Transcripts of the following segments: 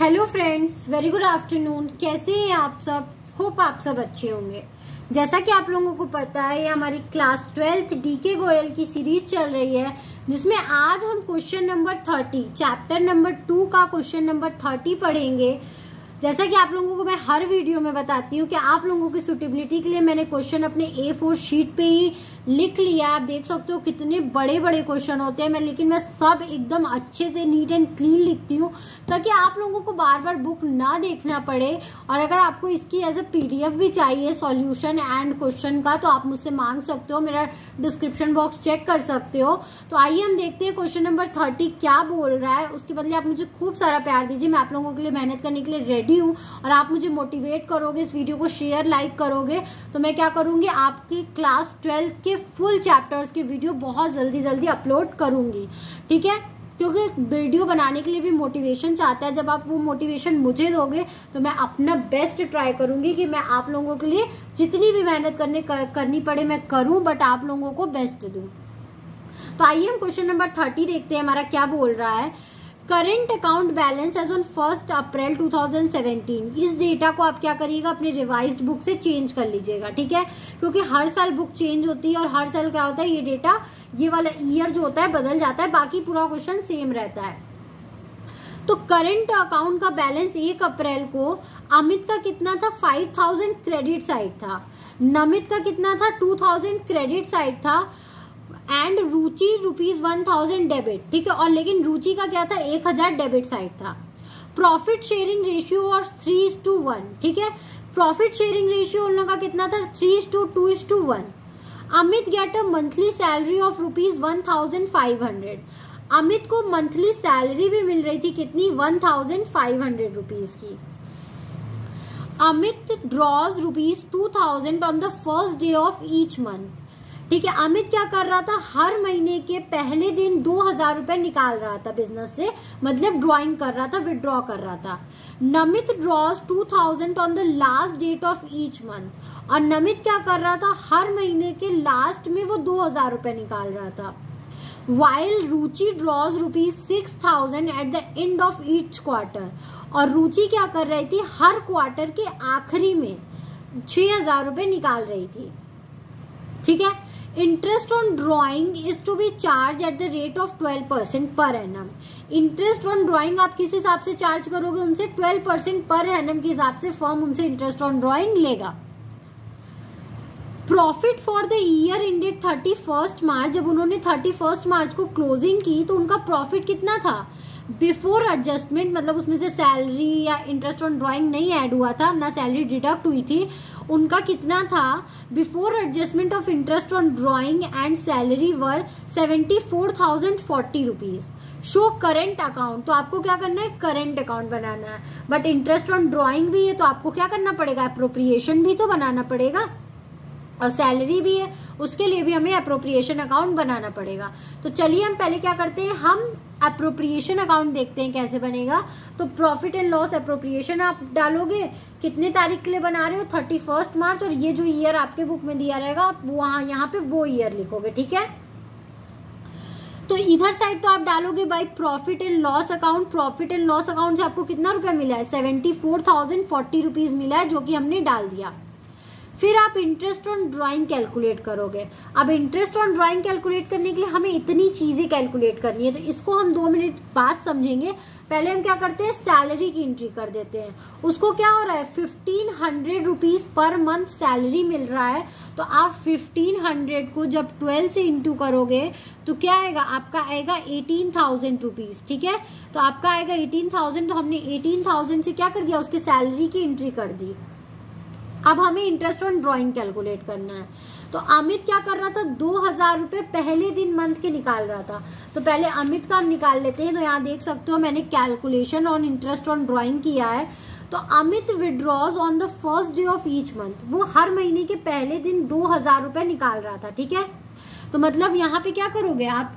Hello friends, very good afternoon. कैसे हैं आप सब? होप आप सब अच्छे होंगे। जैसा कि आप लोगों को पता है, ये हमारी क्लास 12th डीके गोयल की सीरीज चल रही है, जिसमें आज हम क्वेश्चन नंबर 30 चैप्टर नंबर 2 का क्वेश्चन नंबर 30 पढ़ेंगे। जैसा कि आप लोगों को मैं हर वीडियो में बताती हूँ कि आप लोगों की सुटेबिलिटी के लिए मैंने क्वेश्चन अपने A4 शीट पे ही लिख लिया। आप देख सकते हो कितने बड़े बड़े क्वेश्चन होते हैं लेकिन मैं सब एकदम अच्छे से नीट एंड क्लीन लिखती हूँ ताकि आप लोगों को बार बार बुक ना देखना पड़े। और अगर आपको इसकी एज अ PDF भी चाहिए सॉल्यूशन एंड क्वेश्चन का, तो आप मुझसे मांग सकते हो, मेरा डिस्क्रिप्शन बॉक्स चेक कर सकते हो। तो आइए हम देखते हैं क्वेश्चन नंबर 30 क्या बोल रहा है। उसके बदले आप मुझे खूब सारा प्यार दीजिए, मैं आप लोगों के लिए मेहनत करने के लिए रेडी हूँ। और आप मुझे मोटिवेट करोगे, इस वीडियो को शेयर लाइक करोगे, तो मैं क्या करूंगी, आपकी क्लास 12 के फुल चैप्टर्स के वीडियो बहुत जल्दी अपलोड करूंगी। ठीक है, क्योंकि वीडियो बनाने के लिए भी मोटिवेशन चाहता है। जब आप वो मोटिवेशन मुझे दोगे तो मैं अपना बेस्ट ट्राई करूंगी कि मैं आप लोगों के लिए जितनी भी मेहनत करनी पड़े मैं करूं, बट आप लोगों को बेस्ट दूं। तो आइए हम क्वेश्चन नंबर 30 देखते हैं, हमारा क्या बोल रहा है। Current account balance as on 1 April 2017। इस डेटा को आप क्या करिएगा, अपने रिवाइज्ड बुक से चेंज कर लीजिएगा। ठीक है, क्योंकि हर साल बुक चेंज होती है और हर साल क्या होता है, ये डेटा, ये वाला ईयर जो होता है बदल जाता है, बाकी पूरा क्वेश्चन सेम रहता है। तो करंट अकाउंट का बैलेंस 1 अप्रैल को अमित का कितना था, 5000 क्रेडिट साइड था। नमित का कितना था, 2000 क्रेडिट साइड था। And Ruchi ₹1000 debit. ठीक है, और लेकिन रुचि का क्या था, 1000 डेबिट साइड था। प्रॉफिट शेयरिंग रेशियो और 3:1। ठीक है, प्रॉफिट शेयरिंग रेशियो उन लोगों का कितना था, 3:2:1। Amit get a monthly salary of ₹1500। Amit को मंथली सैलरी भी मिल रही थी, कितनी, 1500 रुपीज की। Amit draws ₹2000 on the first day of each month. ठीक है, अमित क्या कर रहा था, हर महीने के पहले दिन 2000 रुपए निकाल रहा था बिजनेस से, मतलब ड्रॉइंग कर रहा था, विड्रॉ कर रहा था। Namit draws 2000 on the last date of each month. और नमित क्या कर रहा था, हर महीने के लास्ट में वो 2000 रुपए निकाल रहा था। While Ruchi draws ₹6000 at the end of each quarter. और रुचि क्या कर रही थी, हर क्वार्टर के आखिरी में 6000 रुपए निकाल रही थी। ठीक है, interest on drawing is to be charge at the rate of 12% per annum. Interest on drawing आप किस हिसाब से चार्ज करोगे, उनसे 12% पर एनम के हिसाब से फर्म उनसे इंटरेस्ट ऑन ड्रॉइंग लेगा। Profit for the year ended 31 मार्च। जब उन्होंने 31 मार्च को क्लोजिंग की तो उनका प्रॉफिट कितना था, बिफोर एडजस्टमेंट, मतलब उसमें से सैलरी या इंटरेस्ट ऑन ड्रॉइंग नहीं ऐड हुआ था, ना सैलरी डिडक्ट हुई थी, उनका कितना था, before adjustment of interest on drawing and salary were 74,040 rupees. Show current account. तो आपको क्या करना है, करेंट अकाउंट बनाना है, बट इंटरेस्ट ऑन ड्रॉइंग भी है तो आपको क्या करना पड़ेगा, अप्रोप्रिएशन भी तो बनाना पड़ेगा, और सैलरी भी है, उसके लिए भी हमें अप्रोप्रिएशन अकाउंट बनाना पड़ेगा। तो चलिए हम पहले क्या करते हैं, हम अप्रोप्रिएशन अकाउंट देखते हैं कैसे बनेगा। तो प्रॉफिट एंड लॉस अप्रोप्रिएशन आप डालोगे, कितने तारीख के लिए बना रहे हो, 31 मार्च, और ये जो ईयर आपके बुक में दिया रहेगा आप वहां यहाँ पे वो ईयर लिखोगे। ठीक है, तो इधर साइड तो आप डालोगे by profit and loss account. Profit and loss account से आपको कितना रुपया मिला है, 74,040 रुपीज मिला है, जो कि हमने डाल दिया। फिर आप इंटरेस्ट ऑन ड्राइंग कैलकुलेट करोगे। अब इंटरेस्ट ऑन ड्राइंग कैलकुलेट करने के लिए हमें इतनी चीजें कैलकुलेट करनी है, तो इसको हम 2 मिनट बाद समझेंगे। पहले हम क्या करते हैं, सैलरी की एंट्री कर देते हैं। उसको क्या हो रहा है, 1500 रुपीज पर मंथ सैलरी मिल रहा है। तो आप 1500 को जब 12 से इंटू करोगे तो क्या आएगा, आपका आएगा 18,000 रुपीज। ठीक है, तो आपका आएगा 18,000। तो हमने 18,000 से क्या कर दिया, उसकी सैलरी की एंट्री कर दी। अब हमें इंटरेस्ट ऑन ड्रॉइंग कैलकुलेट करना है। तो अमित क्या कर रहा था, 2000 रुपए पहले दिन मंथ के निकाल रहा था। तो पहले अमित का हम निकाल लेते हैं। तो यहाँ देख सकते हो मैंने calculation on interest on drawing किया है। तो Amit withdraws on the first day of each month. वो हर महीने के पहले दिन 2000 रुपए निकाल रहा था। ठीक है, तो मतलब यहाँ पे क्या करोगे आप,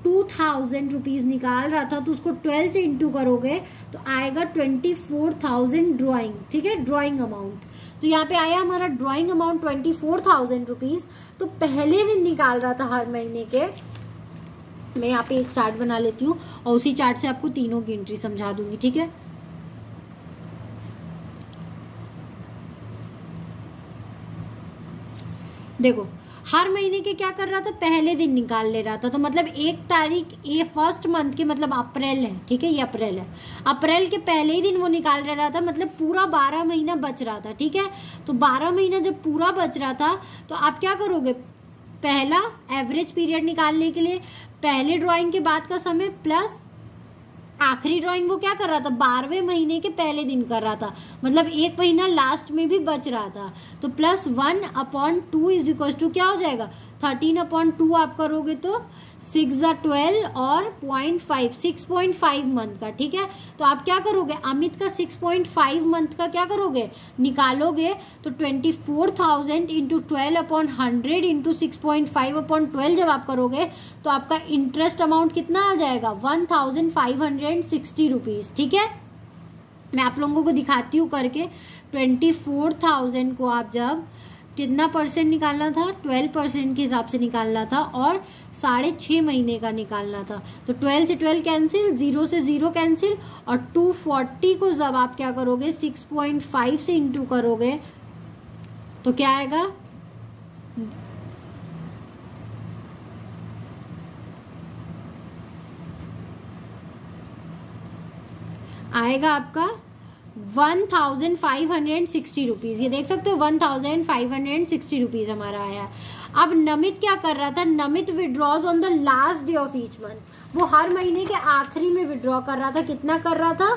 2000 रुपीज निकाल रहा था तो उसको 12 से इंटू करोगे तो आएगा 24,000 ड्रॉइंग। ठीक है, ड्रॉइंग अमाउंट। तो यहाँ पे आया हमारा ड्रॉइंग अमाउंट 24,000 रुपीज। तो पहले दिन निकाल रहा था हर महीने के, मैं यहाँ पे एक चार्ट बना लेती हूँ और उसी चार्ट से आपको तीनों की एंट्री समझा दूंगी। ठीक है, देखो हर महीने के क्या कर रहा था, पहले दिन निकाल ले रहा था। तो मतलब 1 तारीख ये फर्स्ट मंथ के मतलब अप्रैल है, ठीक है, ये अप्रैल है, अप्रैल के पहले ही दिन वो निकाल रहा था, मतलब पूरा 12 महीना बच रहा था, ठीक है। तो 12 महीना जब पूरा बच रहा था तो आप क्या करोगे, पहला एवरेज पीरियड निकालने के लिए पहले ड्राइंग के बाद का समय प्लस आखिरी ड्राइंग वो क्या कर रहा था, 12वें महीने के पहले दिन कर रहा था, मतलब 1 महीना लास्ट में भी बच रहा था। तो +1/2 इज इक्वल टू क्या हो जाएगा, 13/2 आप करोगे तो 6/12 और 0.5 6.5 मंथ का, ठीक है। तो आप क्या करोगे, अमित का 6.5 मंथ का क्या करोगे, निकालोगे। तो 24,000 इंटू 12/100 इंटू 6.5/12 जब आप करोगे तो आपका इंटरेस्ट अमाउंट कितना आ जाएगा, 1,560 रुपीज, ठीक है। मैं आप लोगों को दिखाती हूँ करके। 24,000 को आप जब कितना परसेंट निकालना था, 12% के हिसाब से निकालना था और 6.5 महीने का निकालना था। तो 12 से 12 कैंसिल, 0 से 0 कैंसिल, और 240 को जब आप क्या करोगे 6.5 से इंटू करोगे तो क्या आएगा, आएगा आपका 1,560 रुपीज। ये देख सकते हो 1,560 रुपीज हमारा आया। अब नमित क्या कर रहा था, Namit withdraws on the last day of each month, वो हर महीने के आखिरी में विड्रॉ कर रहा था। कितना कर रहा था,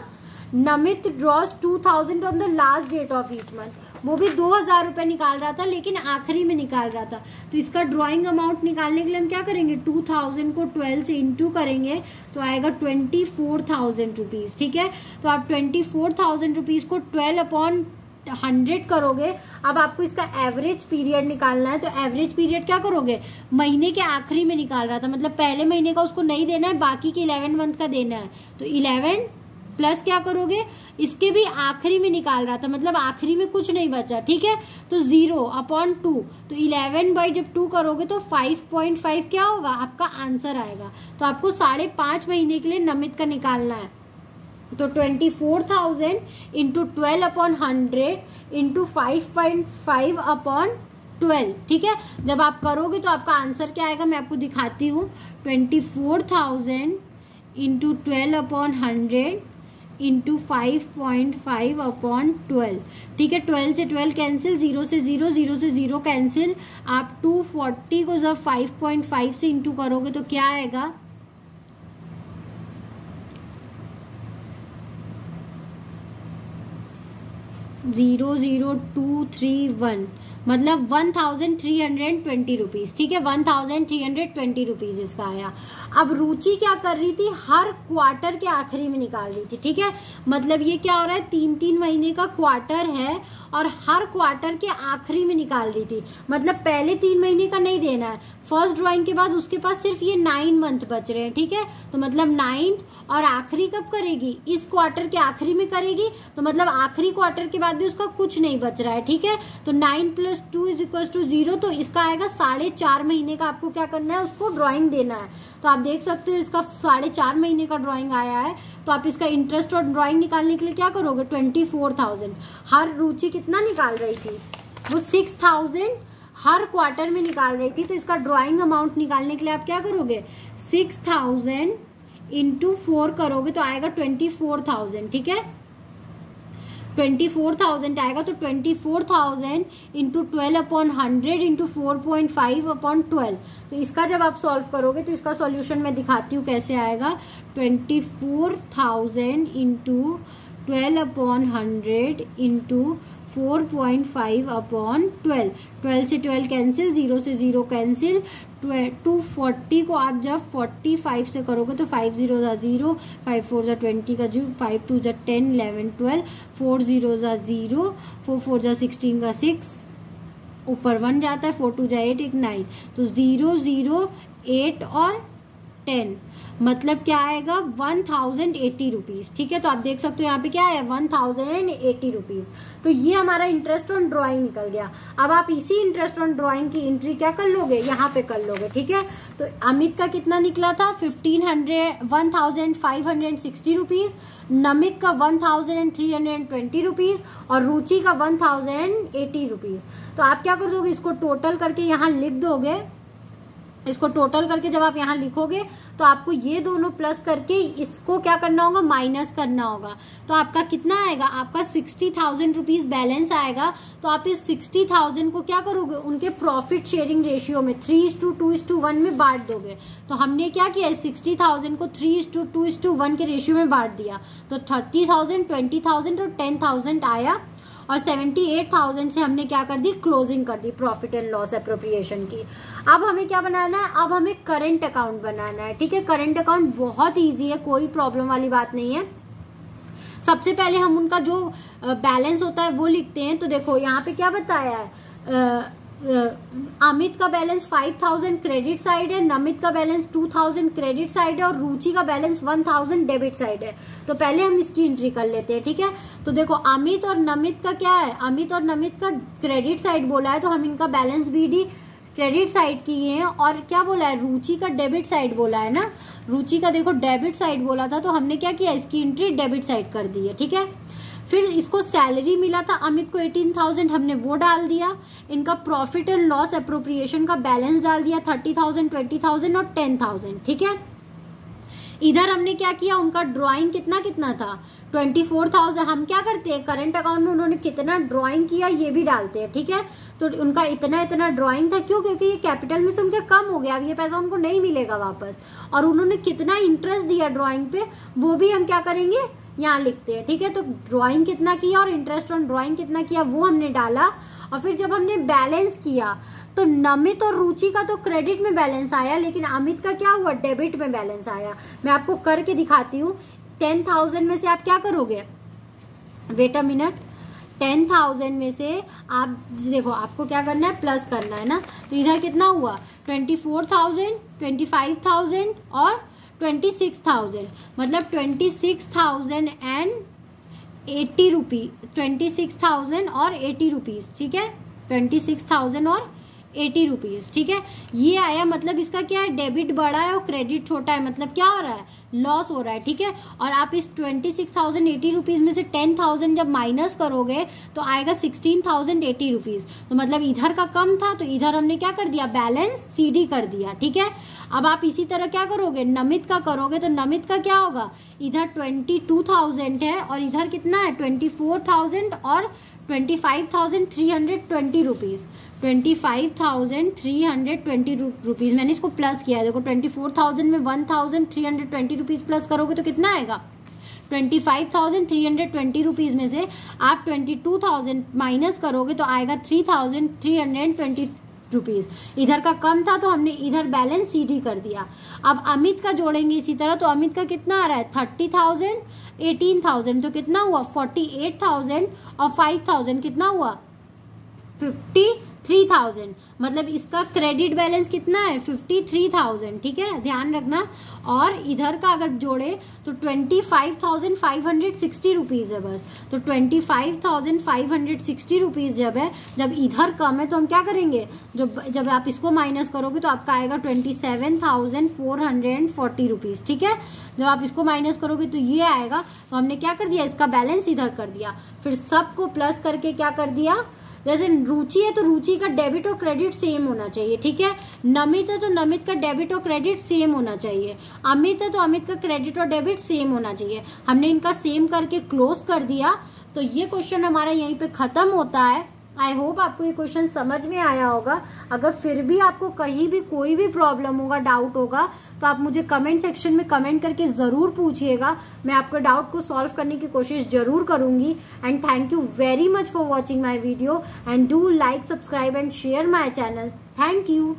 Namit draws 2,000 on the last date of each month, वो भी 2,000 रुपये निकाल रहा था लेकिन आखिरी में निकाल रहा था। तो इसका ड्राइंग अमाउंट निकालने के लिए हम क्या करेंगे, 2,000 को 12 से इंटू करेंगे तो आएगा 24,000 रुपीज, ठीक है। तो आप 24,000 रुपीज को 12/100 करोगे। अब आपको इसका एवरेज पीरियड निकालना है। तो एवरेज पीरियड क्या करोगे, महीने के आखिरी में निकाल रहा था, मतलब पहले महीने का उसको नहीं देना है, बाकी के 11 मंथ का देना है। तो 11 प्लस क्या करोगे, इसके भी आखिरी में निकाल रहा था, मतलब आखिरी में कुछ नहीं बचा, ठीक है। तो 0/2, तो 11 बाई जब 2 करोगे तो 5.5 क्या होगा, आपका आंसर आएगा। तो आपको 5.5 महीने के लिए नमित का निकालना है। तो 24,000 इंटू 12/100 इंटू 5.5/12, ठीक है। जब आप करोगे तो आपका आंसर क्या आएगा, मैं आपको दिखाती हूँ। 24,000 इंटू 12/100 इंटू 5.5/12, ठीक है। 12 से 12 कैंसिल, 0 से 0, 0 से 0 कैंसिल। आप 240 को जब 5.5 से इंटू करोगे तो क्या आएगा, 00231, मतलब 1,320 रुपीज, ठीक है। 1,320 रुपीज इसका आया। अब रुचि क्या कर रही थी, हर क्वार्टर के आखिरी में निकाल रही थी, ठीक है। मतलब ये क्या हो रहा है, 3-3 महीने का क्वार्टर है और हर क्वार्टर के आखिरी में निकाल रही थी, मतलब पहले 3 महीने का नहीं देना है। फर्स्ट ड्राइंग के बाद उसके पास सिर्फ ये 9 मंथ बच रहे हैं, ठीक है। तो मतलब 9th, और आखिरी कब करेगी, इस क्वार्टर के आखिरी में करेगी, तो मतलब आखिरी क्वार्टर के बाद भी उसका कुछ नहीं बच रहा है, ठीक है। तो 9 + 2 इज इक्वल टू 0, तो इसका आएगा 4.5 महीने का आपको क्या करना है, उसको ड्राइंग देना है। तो आप देख सकते हो इसका 4.5 महीने का ड्राइंग आया है। तो आप इसका इंटरेस्ट और ड्राइंग निकालने के लिए क्या करोगे, 24,000। हर रुचि कितना निकाल रही थी, वो 6,000 हर क्वार्टर में निकाल रही थी। तो इसका ड्राइंग अमाउंट निकालने के लिए आप क्या करोगे, 6,000 इंटू 4 करोगे तो आएगा 24,000, ठीक है। 24,000 आएगा। तो 24,000 इंटू 12/100 इंटू 4.5/12, तो इसका जब आप सॉल्व करोगे तो इसका सॉल्यूशन मैं दिखाती हूँ कैसे आएगा। 24,000 इंटू 12/100 इंटू 4.5/12, 12 से 12 कैंसिल, 0 से 0 कैंसिल। 240 को आप जब 45 से करोगे तो 5 0 ज़ा 0, 5 4 ज़ा 20 का 5 2 ज़ा 10, 11 12, 4 0 ज़ा 0, 4 4 ज़ा 16 का 6, ऊपर 1 जाता है, 4 2 ज़ा 8, 1 9, तो 0 0 8 और 10, मतलब क्या आएगा 1080 रुपीज़। ठीक है, तो आप देख सकते हो यहाँ पे क्या है 1080 रुपीज़। तो ये हमारा इंटरेस्ट ऑन ड्राइंग निकल गया। अब आप इसी इंटरेस्ट ऑन ड्राइंग की एंट्री क्या कर लोगे, यहाँ पे कर लोगे। ठीक है, तो अमित का कितना निकला था 1560 रुपीज़, नमित का 1320 रुपीज़ और रुचि का 1080 रुपीज़। तो आप क्या कर दोगे, इसको टोटल करके यहाँ लिख दोगे। इसको टोटल करके जब आप यहाँ लिखोगे तो आपको ये दोनों प्लस करके इसको क्या करना होगा, माइनस करना होगा। तो आपका कितना आएगा, आपका 60,000 रुपीज़ बैलेंस आएगा। तो आप इस 60,000 को क्या करोगे, उनके प्रॉफिट शेयरिंग रेशियो में 3:2:1 में बांट दोगे। तो हमने क्या किया, इस 60,000 को 3:2:1 के रेशियो में बांट दिया। तो 30,000, 20,000 और 10,000 आया और 78,000 से हमने क्या कर दी, क्लोजिंग कर दी प्रॉफिट एंड लॉस एप्रोप्रिएशन की। अब हमें क्या बनाना है, अब हमें करंट अकाउंट बनाना है। ठीक है, करंट अकाउंट बहुत इजी है, कोई प्रॉब्लम वाली बात नहीं है। सबसे पहले हम उनका जो बैलेंस होता है वो लिखते हैं। तो देखो यहाँ पे क्या बताया है, अमित का बैलेंस 5,000 क्रेडिट साइड है, नमित का बैलेंस 2,000 क्रेडिट साइड है और रुचि का बैलेंस 1,000 डेबिट साइड है। तो पहले हम इसकी एंट्री कर लेते हैं। ठीक है, तो देखो अमित और नमित का क्या है, अमित और नमित का क्रेडिट साइड बोला है तो हम इनका बैलेंस बीडी क्रेडिट साइड की है। और क्या बोला है, रुचि का डेबिट साइड बोला है ना, रुचि का देखो डेबिट साइड बोला था तो हमने क्या किया, इसकी एंट्री डेबिट साइड कर दी है। ठीक है, फिर इसको सैलरी मिला था अमित को 18,000, हमने वो डाल दिया। इनका प्रॉफिट एंड लॉस एप्रोप्रिएशन का बैलेंस डाल दिया 30,000, 20,000 और 10,000। ठीक है, इधर हमने क्या किया, उनका ड्राइंग कितना कितना था 24,000। हम क्या करते हैं, करंट अकाउंट में उन्होंने कितना ड्राइंग किया ये भी डालते हैं। ठीक है, तो उनका इतना इतना ड्राइंग था, क्यों, क्योंकि ये कैपिटल में से उनके कम हो गया, अब ये पैसा उनको नहीं मिलेगा वापस। और उन्होंने कितना इंटरेस्ट दिया ड्राइंग पे वो भी हम क्या करेंगे, यहाँ लिखते हैं। ठीक है, तो ड्राइंग कितना किया और इंटरेस्ट ऑन ड्राइंग कितना किया वो हमने डाला। और फिर जब हमने बैलेंस किया तो नमित और रुचि का तो क्रेडिट में बैलेंस आया, लेकिन अमित का क्या हुआ, डेबिट में बैलेंस आया। मैं आपको करके दिखाती हूँ। 10,000 में से आप क्या करोगे, वेट अ मिनट, 10,000 में से आप देखो आपको क्या करना है, प्लस करना है ना। तो इधर कितना हुआ 24,000, 25,000 और 26,000, मतलब 26,080 रुपीज, 26,000 और 80 रुपीज। ठीक है, 26,000 और 80 रुपीज। ठीक है, ये आया, मतलब इसका क्या है, डेबिट बड़ा है और क्रेडिट छोटा है, मतलब क्या हो रहा है, लॉस हो रहा है। ठीक है, और आप इस 26,080 रुपीज में से 10,000 जब माइनस करोगे तो आएगा 16,080 रुपीज। तो मतलब इधर का कम था तो इधर हमने क्या कर दिया, बैलेंस सीडी कर दिया। ठीक है, अब आप इसी तरह क्या करोगे, नमित का करोगे तो नमित का क्या होगा, इधर 22,000 है और इधर कितना है 24,000 और 25,320 रुपीज, 25,320 रुपीज। मैंने इसको प्लस किया है, देखो 24,000 में 1,320 रुपीज प्लस करोगे तो कितना आएगा, 25,320 रुपीज में से आप 22,000 माइनस करोगे तो आएगा 3,320 रुपीज। इधर का कम था तो हमने इधर बैलेंस सीडी कर दिया। अब अमित का जोड़ेंगे इसी तरह, तो अमित का कितना आ रहा है 30,000, 18,000, तो कितना हुआ 48,000 और 5,000 कितना हुआ 53,000। मतलब इसका क्रेडिट बैलेंस कितना है 53,000। ठीक है, ध्यान रखना। और इधर का अगर जोड़े तो 25,560 रुपीज है बस। तो 25,560 रुपीज जब है, जब इधर कम है तो हम क्या करेंगे, जब आप इसको माइनस करोगे तो आपका आएगा 27,440 रुपीज। ठीक है, जब आप इसको माइनस करोगे तो ये आएगा। तो हमने क्या कर दिया, इसका बैलेंस इधर कर दिया, फिर सबको प्लस करके क्या कर दिया, जैसे रुचि है तो रुचि का डेबिट और क्रेडिट सेम होना चाहिए। ठीक है, नमित है तो नमित का डेबिट और क्रेडिट सेम होना चाहिए, अमित है तो अमित का क्रेडिट और डेबिट सेम होना चाहिए। हमने इनका सेम करके क्लोज कर दिया। तो ये क्वेश्चन हमारा यहीं पे खत्म होता है। आई होप आपको ये क्वेश्चन समझ में आया होगा। अगर फिर भी आपको कहीं भी कोई भी प्रॉब्लम होगा, डाउट होगा, तो आप मुझे कमेंट सेक्शन में कमेंट करके ज़रूर पूछिएगा। मैं आपके डाउट को सॉल्व करने की कोशिश ज़रूर करूंगी। And thank you very much for watching my video and do like, subscribe and share my channel. Thank you.